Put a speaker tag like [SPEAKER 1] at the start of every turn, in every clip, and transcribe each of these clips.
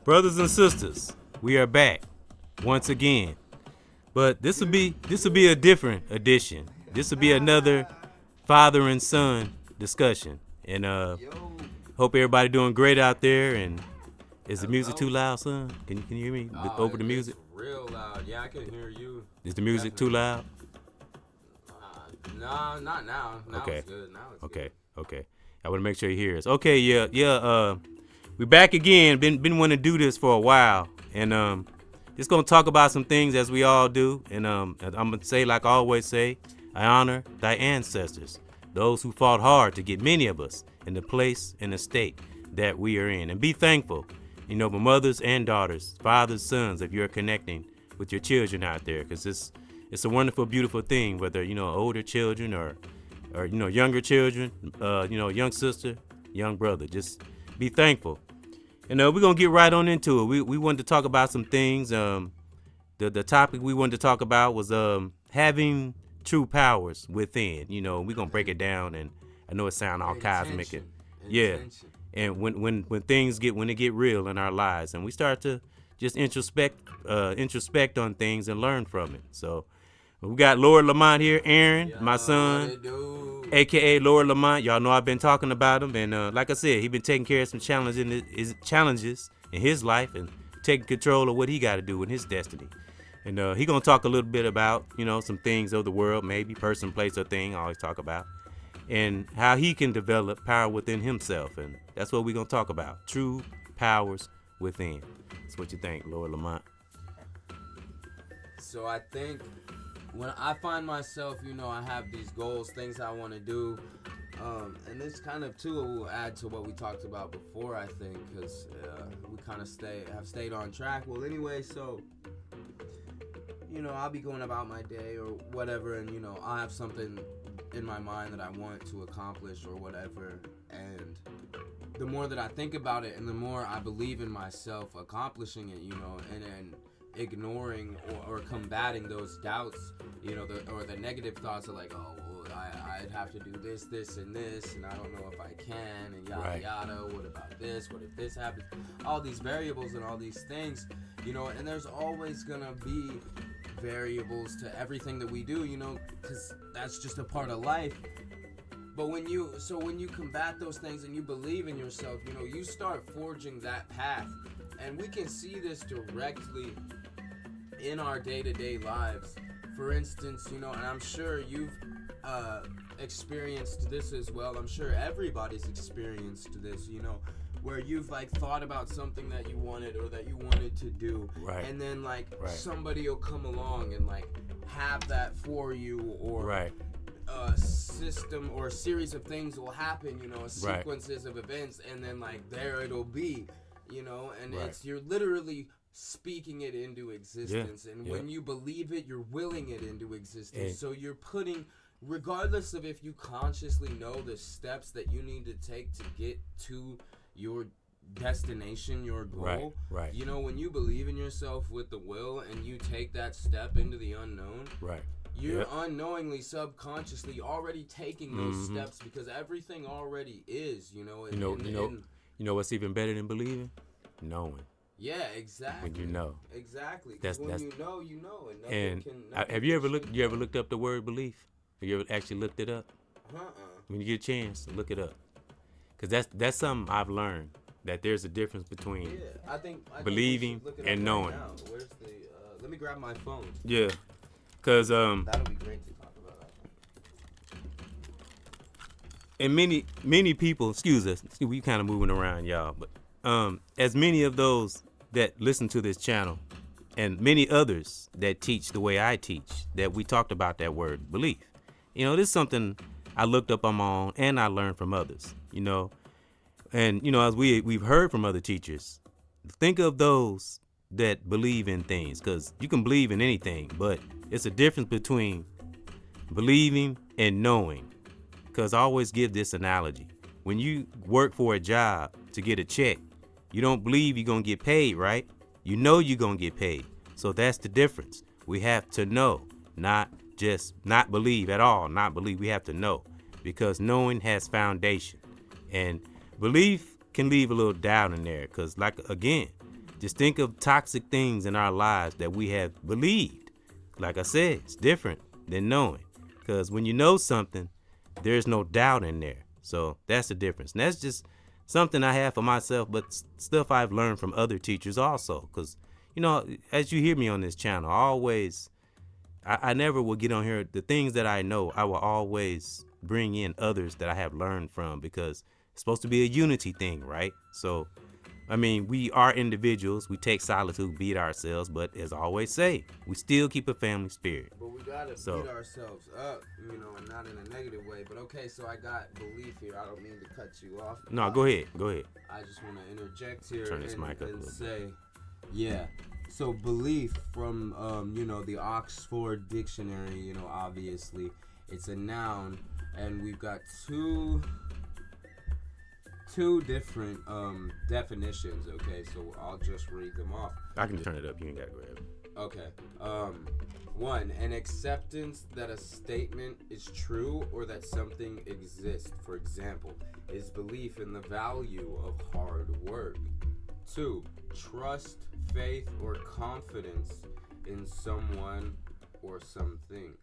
[SPEAKER 1] Brothers and sisters, we are back once again. But this will be a different edition. This will be another father and son discussion. And hope everybody doing great out there. And is the music too loud, son? Can you hear me over the music?
[SPEAKER 2] It's real loud. Yeah, I can hear you.
[SPEAKER 1] Is the music too loud?
[SPEAKER 2] No, not now. Now
[SPEAKER 1] okay.
[SPEAKER 2] It's good. Now it's
[SPEAKER 1] okay.
[SPEAKER 2] good.
[SPEAKER 1] Okay. I want to make sure you hear us. Okay. Yeah. We back again. Been wanting to do this for a while, and just gonna talk about some things as we all do. And I'm gonna say, like I always say, I honor thy ancestors, those who fought hard to get many of us in the place and the state that we are in, and be thankful. For mothers and daughters, fathers, sons, if you're connecting with your children out there, because it's a wonderful, beautiful thing, whether, older children or younger children, young sister, young brother. Just be thankful. And we're going to get right on into it. We wanted to talk about some things. The topic we wanted to talk about was having true powers within. We're going to break it down, and I know it sounds all cosmic. Yeah. And when things get real in our lives, and we start to just introspect on things and learn from it. So we got Lord Lamont here, Aaron, my son, a.k.a. Lord Lamont. Y'all know I've been talking about him, and like I said, he's been taking care of some challenges in his life and taking control of what he got to do in his destiny. And he gonna talk a little bit about some things of the world, maybe person, place, or thing. I always talk about, and how he can develop power within himself, and that's what we're gonna talk about: true powers within. That's what you think, Lord Lamont.
[SPEAKER 2] So I think when I find myself, I have these goals, things I want to do, and this kind of too will add to what we talked about before, I think, because we kind of have stayed on track. Well, anyway, so I'll be going about my day or whatever, and I'll have something in my mind that I want to accomplish or whatever, and the more that I think about it and the more I believe in myself accomplishing it, and then ignoring or combating those doubts, or the negative thoughts of like, oh, well, I'd have to do this, and this, and I don't know if I can, and yada yada, what about this, what if this happens, all these variables and all these things, and there's always gonna be variables to everything that we do, because that's just a part of life. But when you combat those things and you believe in yourself, you start forging that path. And we can see this directly in our day-to-day lives. For instance, and I'm sure you've experienced this as well. I'm sure everybody's experienced this, where you've thought about something that you wanted or that you wanted to do,
[SPEAKER 1] right.
[SPEAKER 2] And then somebody will come along and have that for you, or
[SPEAKER 1] right.
[SPEAKER 2] A system or a series of things will happen, sequences of events, and then there it'll be, and right. You're literally speaking it into existence, and when you believe it, you're willing it into existence. So you're putting, regardless of if you consciously know the steps that you need to take to get to your destination, your goal,
[SPEAKER 1] right.
[SPEAKER 2] When you believe in yourself with the will and you take that step into the unknown,
[SPEAKER 1] right.
[SPEAKER 2] You're unknowingly, subconsciously already taking those steps, because everything already is,
[SPEAKER 1] You know what's even better than believing? Knowing.
[SPEAKER 2] Yeah, exactly.
[SPEAKER 1] When you know.
[SPEAKER 2] Exactly.
[SPEAKER 1] That's
[SPEAKER 2] you know, and nothing can.
[SPEAKER 1] Have you ever looked up the word belief? Have you ever actually looked it up? When you get a chance, look it up. Because that's something I've learned, that there's a difference between
[SPEAKER 2] I think
[SPEAKER 1] believing and knowing.
[SPEAKER 2] Right, where's the? Let me grab my phone.
[SPEAKER 1] Yeah. Because
[SPEAKER 2] that'll be great to talk about.
[SPEAKER 1] And many people, excuse us, we kind of moving around, y'all, but as many of those that listen to this channel and many others that teach the way I teach, that we talked about that word belief. This is something I looked up on my own, and I learned from others, and as we've heard from other teachers, think of those that believe in things, because you can believe in anything, but it's a difference between believing and knowing. Because I always give this analogy: when you work for a job to get a check, you don't believe you're gonna get paid, right? You know you're gonna get paid. So that's the difference. We have to know, not believe at all, not believe. We have to know, because knowing has foundation, and belief can leave a little doubt in there. Because again, Just think of toxic things in our lives that we have believed. Like I said, it's different than knowing. Because when you know something, there's no doubt in there. So that's the difference. And that's just something I have for myself, but stuff I've learned from other teachers also. Because, you know, as you hear me on this channel, I never will get on here. The things that I know, I will always bring in others that I have learned from, because it's supposed to be a unity thing, right? So, I mean, we are individuals. We take solitude, beat ourselves, but as I always say, we still keep a family spirit.
[SPEAKER 2] But we gotta beat ourselves up, you know, and not in a negative way. But okay, so I got belief here. I don't mean to cut you off.
[SPEAKER 1] No, go ahead.
[SPEAKER 2] I just want to interject here
[SPEAKER 1] and
[SPEAKER 2] say, yeah. So belief from, you know, the Oxford Dictionary, you know, obviously, it's a noun, and we've got two different definitions. Okay, so I'll just read them off.
[SPEAKER 1] I can just turn it up. You ain't gotta grab it.
[SPEAKER 2] Okay. One, an acceptance that a statement is true or that something exists. For example, is belief in the value of hard work. Two, trust, faith, or confidence in someone or something.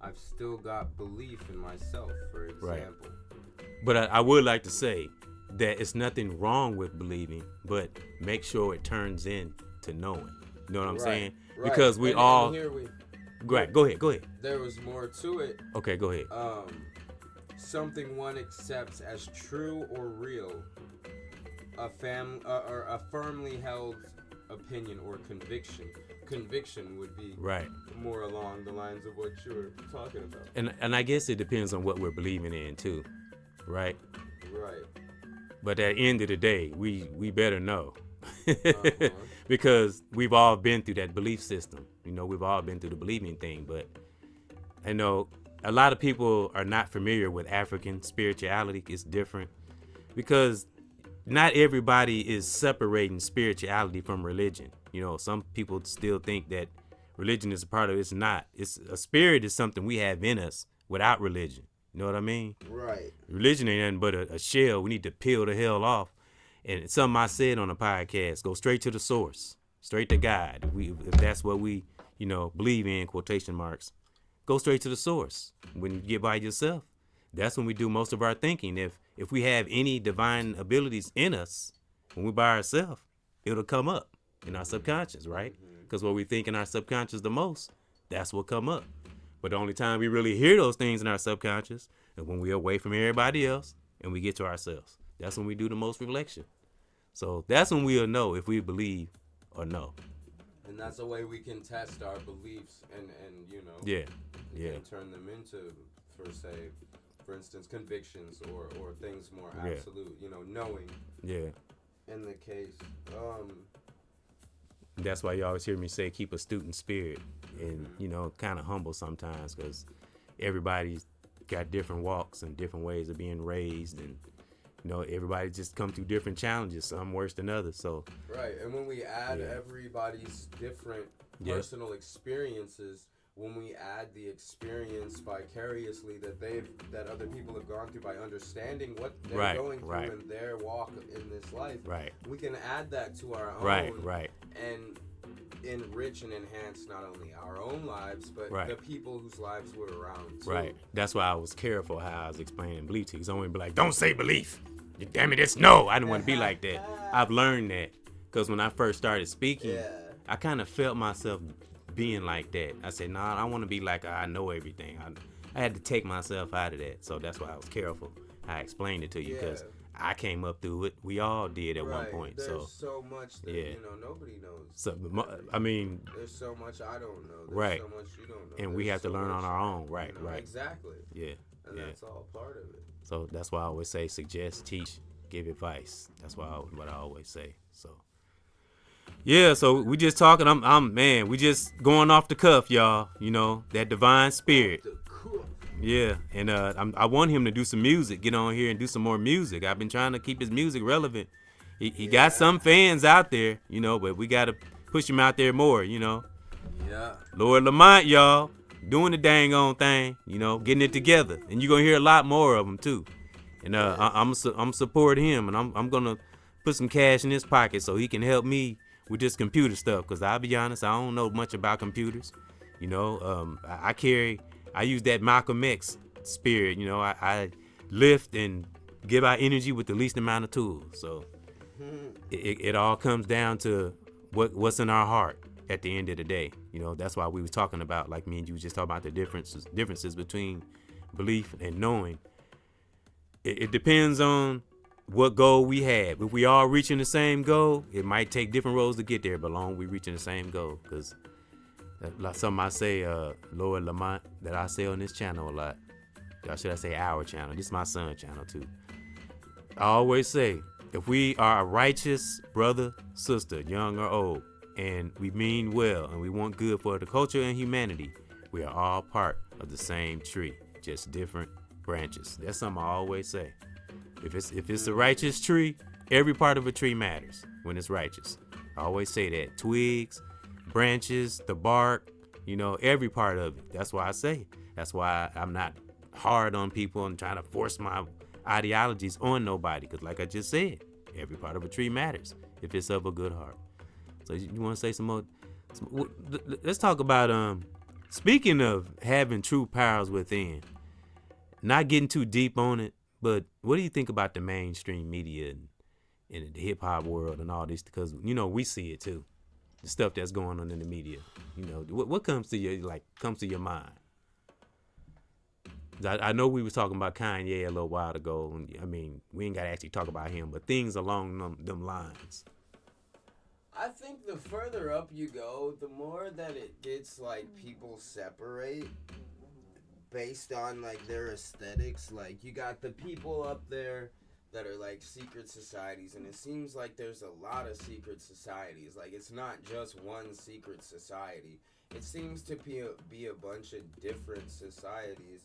[SPEAKER 2] I've still got belief in myself, for example.
[SPEAKER 1] Right. But I would like to say that it's nothing wrong with believing, but make sure it turns into knowing. You know what I'm saying?
[SPEAKER 2] Right.
[SPEAKER 1] Because we
[SPEAKER 2] and
[SPEAKER 1] all.
[SPEAKER 2] Here
[SPEAKER 1] go ahead.
[SPEAKER 2] There was more to it.
[SPEAKER 1] Okay, go ahead.
[SPEAKER 2] Something one accepts as true or real, or a firmly held opinion or conviction. Conviction would be more along the lines of what you were talking about.
[SPEAKER 1] And I guess it depends on what we're believing in too, right?
[SPEAKER 2] Right.
[SPEAKER 1] But at the end of the day, we better know.
[SPEAKER 2] Uh-huh.
[SPEAKER 1] Because we've all been through that belief system. You know, we've all been through the believing thing. But I know a lot of people are not familiar with African spirituality. It's different because not everybody is separating spirituality from religion. You know, some people still think that religion is a part of it. It's not. It's a spirit is something we have in us without religion. You know what I mean?
[SPEAKER 2] Right.
[SPEAKER 1] Religion ain't nothing but a shell. We need to peel the hell off. And it's something I said on the podcast, go straight to the source, straight to God. If that's what we, you know, believe in, quotation marks, go straight to the source. When you get by yourself, that's when we do most of our thinking. If we have any divine abilities in us, when we're by ourselves, it'll come up in our subconscious, right? Because what we think in our subconscious the most, that's what come up. But the only time we really hear those things in our subconscious is when we're away from everybody else and we get to ourselves. That's when we do the most reflection. So that's when we'll know if we believe or no.
[SPEAKER 2] And that's a way we can test our beliefs and you know, and turn them into, for instance, convictions or things more absolute, you know, knowing.
[SPEAKER 1] Yeah.
[SPEAKER 2] In the case,
[SPEAKER 1] that's why you always hear me say keep a student spirit and, you know, kind of humble sometimes because everybody's got different walks and different ways of being raised, and you know, everybody just come through different challenges, some worse than others. So
[SPEAKER 2] right, and when we add everybody's different personal experiences, when we add the experience vicariously that other people have gone through by understanding what they're going through in their walk in this life, we can add that to our own, and enrich and enhance not only our own lives but the people whose lives we're around too.
[SPEAKER 1] Right. That's why I was careful how I was explaining belief to you. I wouldn't be like, don't say belief. Damn it, it's no. I didn't want to be like that. I've learned that because when I first started speaking, I kind of felt myself being like that. I said, nah, I want to be like I know everything. I had to take myself out of that. So that's why I was careful how I explained it to you because I came up through it. We all did at one point.
[SPEAKER 2] There's so much that you know nobody knows.
[SPEAKER 1] So I mean,
[SPEAKER 2] there's so much I don't know. There's so much you don't know.
[SPEAKER 1] And we have to learn on our own. Right.
[SPEAKER 2] You know, exactly.
[SPEAKER 1] Yeah.
[SPEAKER 2] And that's all part of it.
[SPEAKER 1] So that's why I always say suggest, teach, give advice. That's what I always say. So yeah, so we just talking. We just going off the cuff, y'all. You know, that divine spirit. Yeah, and I want him to do some music, get on here and do some more music. I've been trying to keep his music relevant. He got some fans out there, you know, but we got to push him out there more, you know.
[SPEAKER 2] Yeah.
[SPEAKER 1] Lord Lamont, y'all, doing the dang on thing, you know, getting it together. And you're going to hear a lot more of them, too. And I'm support him, and I'm going to put some cash in his pocket so he can help me with this computer stuff. Cause I'll be honest, I don't know much about computers. You know, I use that Malcolm X spirit. You know, I lift and give out energy with the least amount of tools. So it all comes down to what's in our heart at the end of the day. You know, that's why we were talking about, like me and you were just talking about the differences between belief and knowing. It depends on what goal we have. If we all reaching the same goal, it might take different roads to get there, but long we reaching the same goal. Because like something I say, Lord Lamont, that I say on this channel a lot. Or should I say our channel? This is my son's channel too. I always say, if we are a righteous brother, sister, young or old, and we mean well and we want good for the culture and humanity, we are all part of the same tree, just different branches. That's something I always say. If it's a righteous tree, every part of a tree matters when it's righteous. I always say that. Twigs, branches, the bark, you know, every part of it. That's why I say. That's why I'm not hard on people and trying to force my ideologies on nobody. Because like I just said, every part of a tree matters if it's of a good heart. So you want to say some more? Let's talk about, speaking of having true powers within, not getting too deep on it, but what do you think about the mainstream media and the hip hop world and all this? Because, you know, we see it too. The stuff that's going on in the media. You know, what comes to your mind? I know we was talking about Kanye a little while ago. And, I mean, we ain't got to actually talk about him, but things along them lines.
[SPEAKER 2] I think the further up you go, the more that it gets like people separate based on like their aesthetics. Like you got the people up there that are like secret societies, and it seems like there's a lot of secret societies. Like it's not just one secret society. It seems to be a bunch of different societies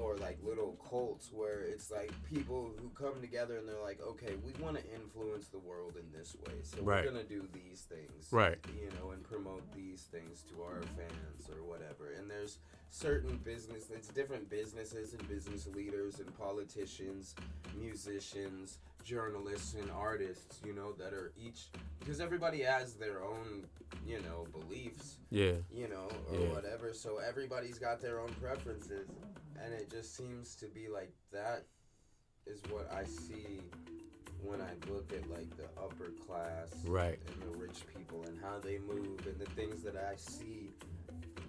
[SPEAKER 2] or like little cults where it's like people who come together and they're like, okay, we want to influence the world in this way, so
[SPEAKER 1] right.
[SPEAKER 2] We're gonna do these things,
[SPEAKER 1] right?
[SPEAKER 2] You know, and promote these things to our fans or whatever. And there's certain it's different businesses and business leaders and politicians, musicians, journalists and artists, you know, that are each, because everybody has their own, you know, beliefs, you know, or whatever. So everybody's got their own preferences. And it just seems to be like that is what I see when I look at like the upper class,
[SPEAKER 1] right,
[SPEAKER 2] and the rich people and how they move and the things that I see,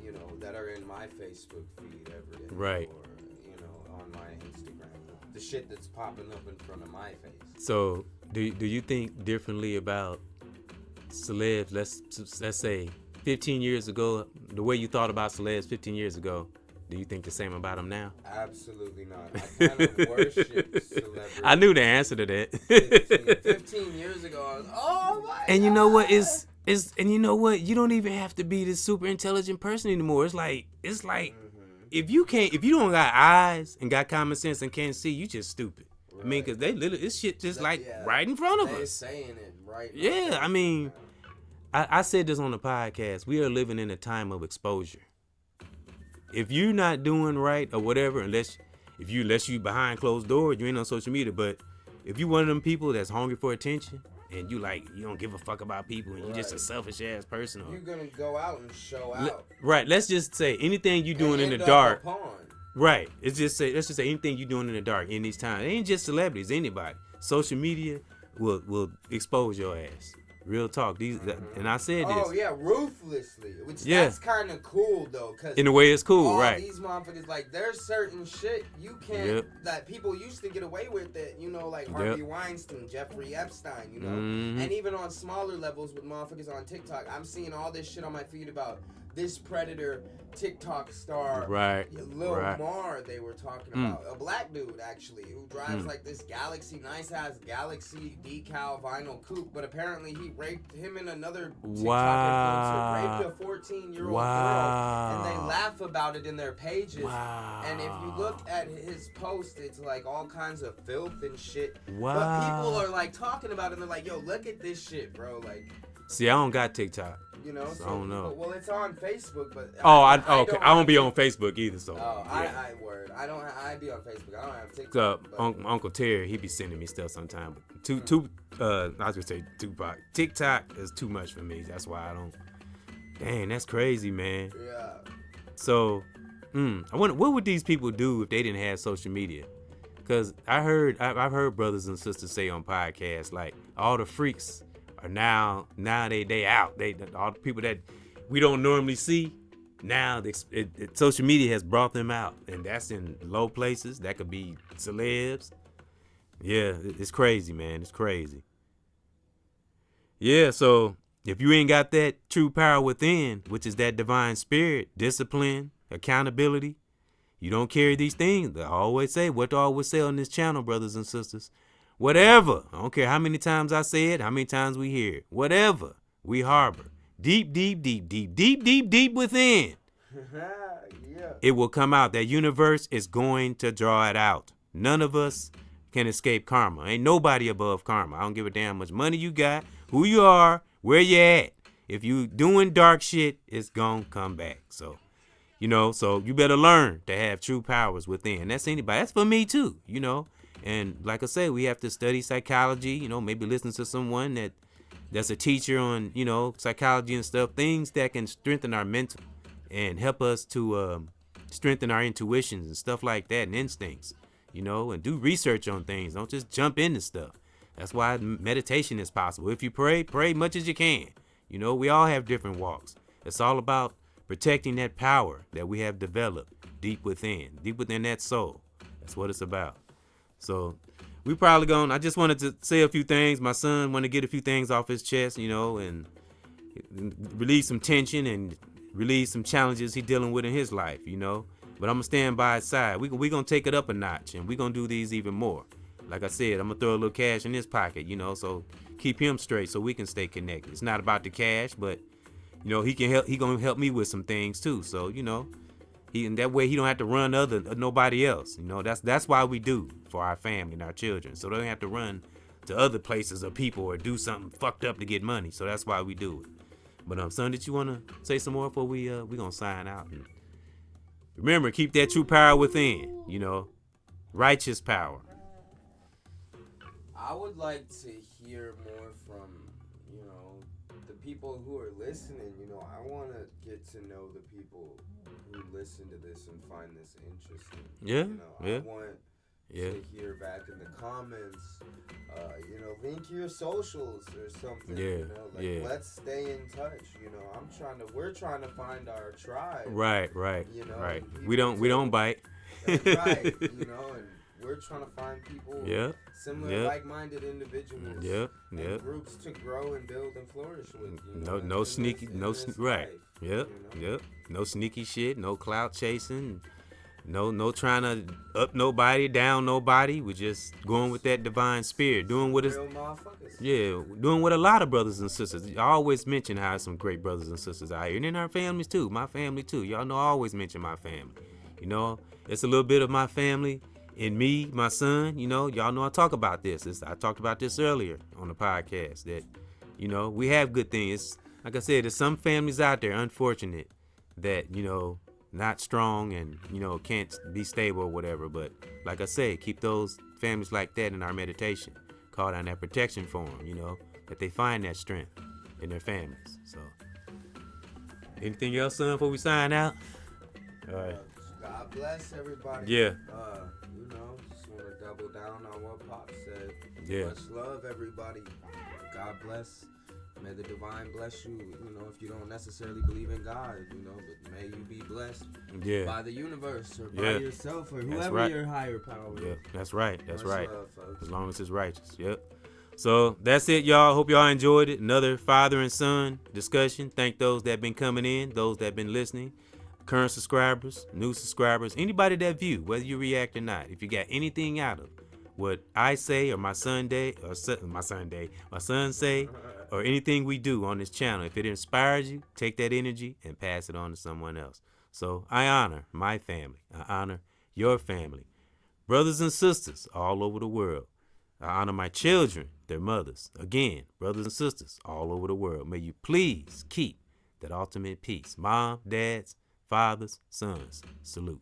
[SPEAKER 2] you know, that are in my Facebook feed every day,
[SPEAKER 1] right,
[SPEAKER 2] or you know, on my Instagram, the shit that's popping up in front of my face.
[SPEAKER 1] So, do you think differently about celebs? Let's say 15 years ago, the way you thought about celebs 15 years ago. Do you think the same about them now?
[SPEAKER 2] Absolutely not. I kind of worship celebrities.
[SPEAKER 1] I knew the answer to that.
[SPEAKER 2] 15 years ago, I was, oh my God.
[SPEAKER 1] And you know what? And you know what? You don't even have to be this super intelligent person anymore. It's like if you don't got eyes and got common sense and can't see, you just stupid. Right. I mean, because this shit just right in front of us.
[SPEAKER 2] They're saying it right.
[SPEAKER 1] Yeah, I mean, I said this on the podcast. We are living in a time of exposure. If you're not doing right or whatever, unless you behind closed doors, you ain't on social media. But if you one of them people that's hungry for attention and you don't give a fuck about people and you just a selfish ass person,
[SPEAKER 2] you're gonna go out and show out.
[SPEAKER 1] Right. Let's just say anything you doing in the dark. Right. Let's just say anything you doing in the dark in these times. It ain't just celebrities, anybody. Social media will expose your ass. Real talk. And I said this.
[SPEAKER 2] Oh yeah, ruthlessly. That's kind of cool though, cause
[SPEAKER 1] in a way it's cool, right?
[SPEAKER 2] These motherfuckers, like, there's certain shit you can't that people used to get away with it. You know, like Harvey Weinstein, Jeffrey Epstein. You know, and even on smaller levels with motherfuckers on TikTok, I'm seeing all this shit on my feed about this predator TikTok star, Lil Mar. They were talking about a black dude actually who drives like this nice ass Galaxy decal vinyl coupe, but apparently he raped him and another TikTok influencer, raped a 14-year-old girl, and they laugh about it in their pages. And if you look at his post, it's like all kinds of filth and shit. But people are like talking about it and they're like, yo, look at this shit, bro. Like,
[SPEAKER 1] see, I don't got TikTok.
[SPEAKER 2] You know,
[SPEAKER 1] So I don't know.
[SPEAKER 2] Well, it's on Facebook, but
[SPEAKER 1] Okay. I won't be on Facebook either. So
[SPEAKER 2] oh,
[SPEAKER 1] yeah.
[SPEAKER 2] I be on Facebook. I don't have TikTok.
[SPEAKER 1] Uncle Terry, he be sending me stuff sometimes. I was gonna say Tupac. TikTok is too much for me. That's why I don't. Dang, that's crazy, man.
[SPEAKER 2] Yeah.
[SPEAKER 1] So, I wonder what would these people do if they didn't have social media? Cause I've heard brothers and sisters say on podcasts like all the freaks are now they out. All the people that we don't normally see now. Social media has brought them out, and that's in low places. That could be celebs. Yeah, it's crazy, man. It's crazy. Yeah, so if you ain't got that true power within, which is that divine spirit, discipline, accountability, you don't carry these things. I always say, what do I always say on this channel, brothers and sisters? Whatever. I don't care how many times I say it, how many times we hear it. Whatever we harbor, deep within,
[SPEAKER 2] Yeah.
[SPEAKER 1] it will come out. That universe is going to draw it out. None of us can escape karma. Ain't nobody above karma. I don't give a damn how much money you got, who you are, where you at. If you doing dark shit, it's gonna come back. So, so you better learn to have true powers within. That's anybody. That's for me too, And like I say, we have to study psychology, maybe listen to someone that's a teacher on, psychology and stuff, things that can strengthen our mental and help us to strengthen our intuitions and stuff like that and instincts, and do research on things. Don't just jump into stuff. That's why meditation is possible. If you pray much as you can. We all have different walks. It's all about protecting that power that we have developed deep within that soul. That's what it's about. So we probably I just wanted to say a few things. My son wanted to get a few things off his chest, and release some tension and release some challenges he's dealing with in his life, But I'm going to stand by his side. We're going to take it up a notch, and we're going to do these even more. Like I said, I'm going to throw a little cash in his pocket, so keep him straight so we can stay connected. It's not about the cash, but, he can help. He going to help me with some things, too. So, and that way he don't have to run nobody else. That's why we do for our family and our children. So they don't have to run to other places or people or do something fucked up to get money. So that's why we do it. But son, did you want to say some more before we gonna sign out? And remember, keep that true power within. Righteous power.
[SPEAKER 2] I would like to hear more from the people who are listening. I want to get to know the people who listen to this and find this interesting.
[SPEAKER 1] Yeah.
[SPEAKER 2] I want to hear back in the comments. Link your socials or something.
[SPEAKER 1] Yeah.
[SPEAKER 2] Let's stay in touch. We're trying to find our tribe.
[SPEAKER 1] Right. Right. We don't bite.
[SPEAKER 2] That's right. And we're trying to find people. Similar, like-minded individuals. And groups to grow and build and flourish with.
[SPEAKER 1] No sneaky, right.
[SPEAKER 2] Life,
[SPEAKER 1] No sneaky shit. No clout chasing. No trying to up nobody, down nobody. We're just going with that divine spirit, doing what it's.
[SPEAKER 2] Real motherfuckers.
[SPEAKER 1] Yeah, doing what a lot of brothers and sisters. I always mention how some great brothers and sisters out here, and in our families too. My family too. Y'all know I always mention my family. It's a little bit of my family in me, my son. Y'all know I talk about this. I talked about this earlier on the podcast that, we have good things. Like I said, there's some families out there, unfortunate, that, not strong and, can't be stable or whatever. But like I say, keep those families like that in our meditation. Call down that protection for them, that they find that strength in their families. So, anything else, son, before we sign out? All right.
[SPEAKER 2] God bless everybody.
[SPEAKER 1] Yeah.
[SPEAKER 2] Just want to double down on what Pop said.
[SPEAKER 1] Yeah.
[SPEAKER 2] Much love, everybody. God bless. May the divine bless you. If you don't necessarily believe in God, but may you be blessed by the universe or by yourself or whoever your higher power is.
[SPEAKER 1] Yeah, that's right. That's
[SPEAKER 2] Much
[SPEAKER 1] right.
[SPEAKER 2] love, folks.
[SPEAKER 1] As long as it's righteous. Yep. So that's it, y'all. Hope y'all enjoyed it. Another father and son discussion. Thank those that have been coming in, those that have been listening. Current subscribers, new subscribers, anybody that view, whether you react or not. If you got anything out of what I say or my son say, or anything we do on this channel, if it inspires you, take that energy and pass it on to someone else. So I honor my family. I honor your family. Brothers and sisters all over the world. I honor my children, their mothers. Again, brothers and sisters all over the world. May you please keep that ultimate peace. Mom, dads, fathers, sons, salute.